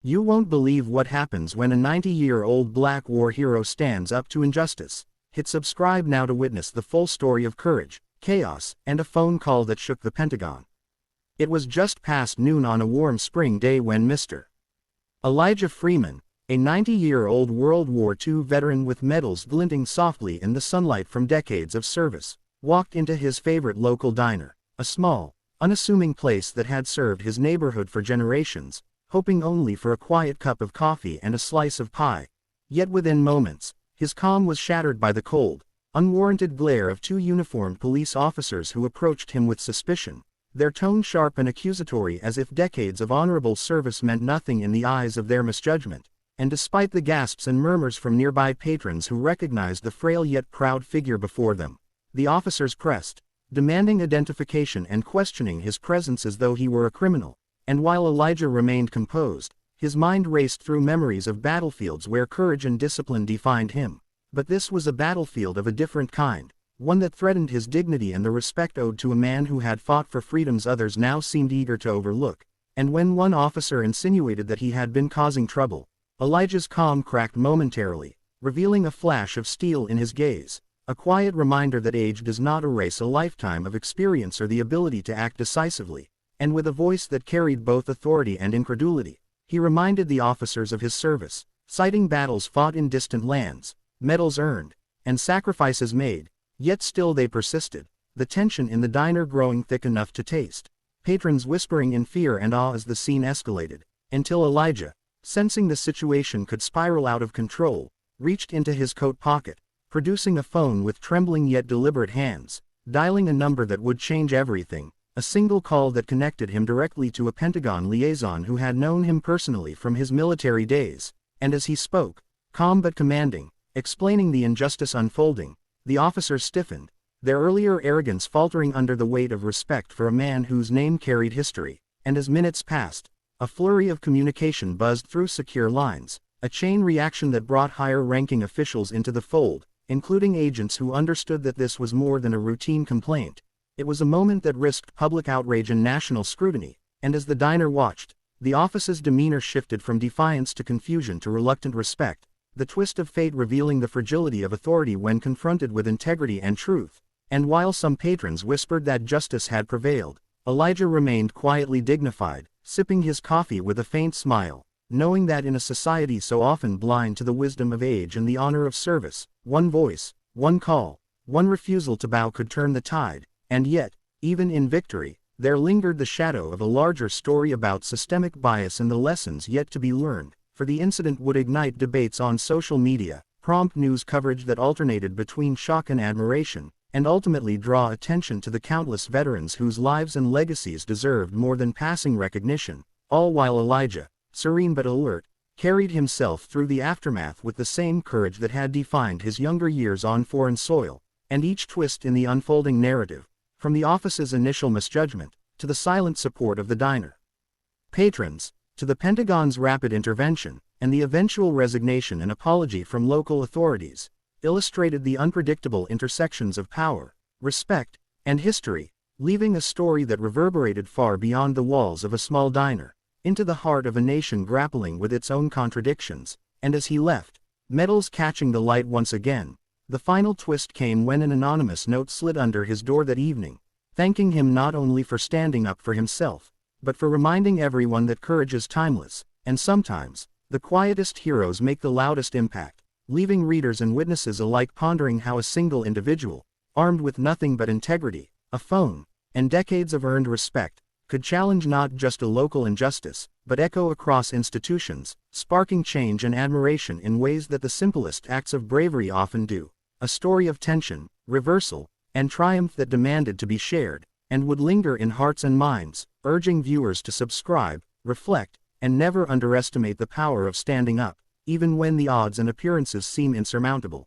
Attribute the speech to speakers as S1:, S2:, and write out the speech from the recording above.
S1: You won't believe what happens when a 90-year-old Black war hero stands up to injustice. Hit subscribe now to witness the full story of courage, chaos, and a phone call that shook the Pentagon. It was just past noon on a warm spring day when Mr. Elijah Freeman, a 90-year-old World War II veteran with medals glinting softly in the sunlight from decades of service, walked into his favorite local diner, a small, unassuming place that had served his neighborhood for generations, hoping only for a quiet cup of coffee and a slice of pie. Yet within moments, his calm was shattered by the cold, unwarranted glare of two uniformed police officers who approached him with suspicion, their tone sharp and accusatory as if decades of honorable service meant nothing in the eyes of their misjudgment. And despite the gasps and murmurs from nearby patrons who recognized the frail yet proud figure before them, the officers pressed, demanding identification and questioning his presence as though he were a criminal. And while Elijah remained composed, his mind raced through memories of battlefields where courage and discipline defined him. But this was a battlefield of a different kind, one that threatened his dignity and the respect owed to a man who had fought for freedoms others now seemed eager to overlook. And when one officer insinuated that he had been causing trouble, Elijah's calm cracked momentarily, revealing a flash of steel in his gaze, a quiet reminder that age does not erase a lifetime of experience or the ability to act decisively. And with a voice that carried both authority and incredulity, he reminded the officers of his service, citing battles fought in distant lands, medals earned, and sacrifices made. Yet still they persisted, the tension in the diner growing thick enough to taste, patrons whispering in fear and awe as the scene escalated, until Elijah, sensing the situation could spiral out of control, reached into his coat pocket, producing a phone with trembling yet deliberate hands, dialing a number that would change everything, a single call that connected him directly to a Pentagon liaison who had known him personally from his military days. And as he spoke, calm but commanding, explaining the injustice unfolding, the officers stiffened, their earlier arrogance faltering under the weight of respect for a man whose name carried history. And as minutes passed, a flurry of communication buzzed through secure lines, a chain reaction that brought higher-ranking officials into the fold, including agents who understood that this was more than a routine complaint. It was a moment that risked public outrage and national scrutiny, and as the diner watched, the office's demeanor shifted from defiance to confusion to reluctant respect, the twist of fate revealing the fragility of authority when confronted with integrity and truth. And while some patrons whispered that justice had prevailed, Elijah remained quietly dignified, sipping his coffee with a faint smile, knowing that in a society so often blind to the wisdom of age and the honor of service, one voice, one call, one refusal to bow could turn the tide. And yet, even in victory, there lingered the shadow of a larger story about systemic bias and the lessons yet to be learned, for the incident would ignite debates on social media, prompt news coverage that alternated between shock and admiration, and ultimately draw attention to the countless veterans whose lives and legacies deserved more than passing recognition, all while Elijah, serene but alert, carried himself through the aftermath with the same courage that had defined his younger years on foreign soil. And each twist in the unfolding narrative, from the office's initial misjudgment, to the silent support of the diner patrons, to the Pentagon's rapid intervention, and the eventual resignation and apology from local authorities, illustrated the unpredictable intersections of power, respect, and history, leaving a story that reverberated far beyond the walls of a small diner, into the heart of a nation grappling with its own contradictions. And as he left, medals catching the light once again, the final twist came when an anonymous note slid under his door that evening, thanking him not only for standing up for himself, but for reminding everyone that courage is timeless, and sometimes, the quietest heroes make the loudest impact, leaving readers and witnesses alike pondering how a single individual, armed with nothing but integrity, a phone, and decades of earned respect, could challenge not just a local injustice, but echo across institutions, sparking change and admiration in ways that the simplest acts of bravery often do. A story of tension, reversal, and triumph that demanded to be shared, and would linger in hearts and minds, urging viewers to subscribe, reflect, and never underestimate the power of standing up, even when the odds and appearances seem insurmountable.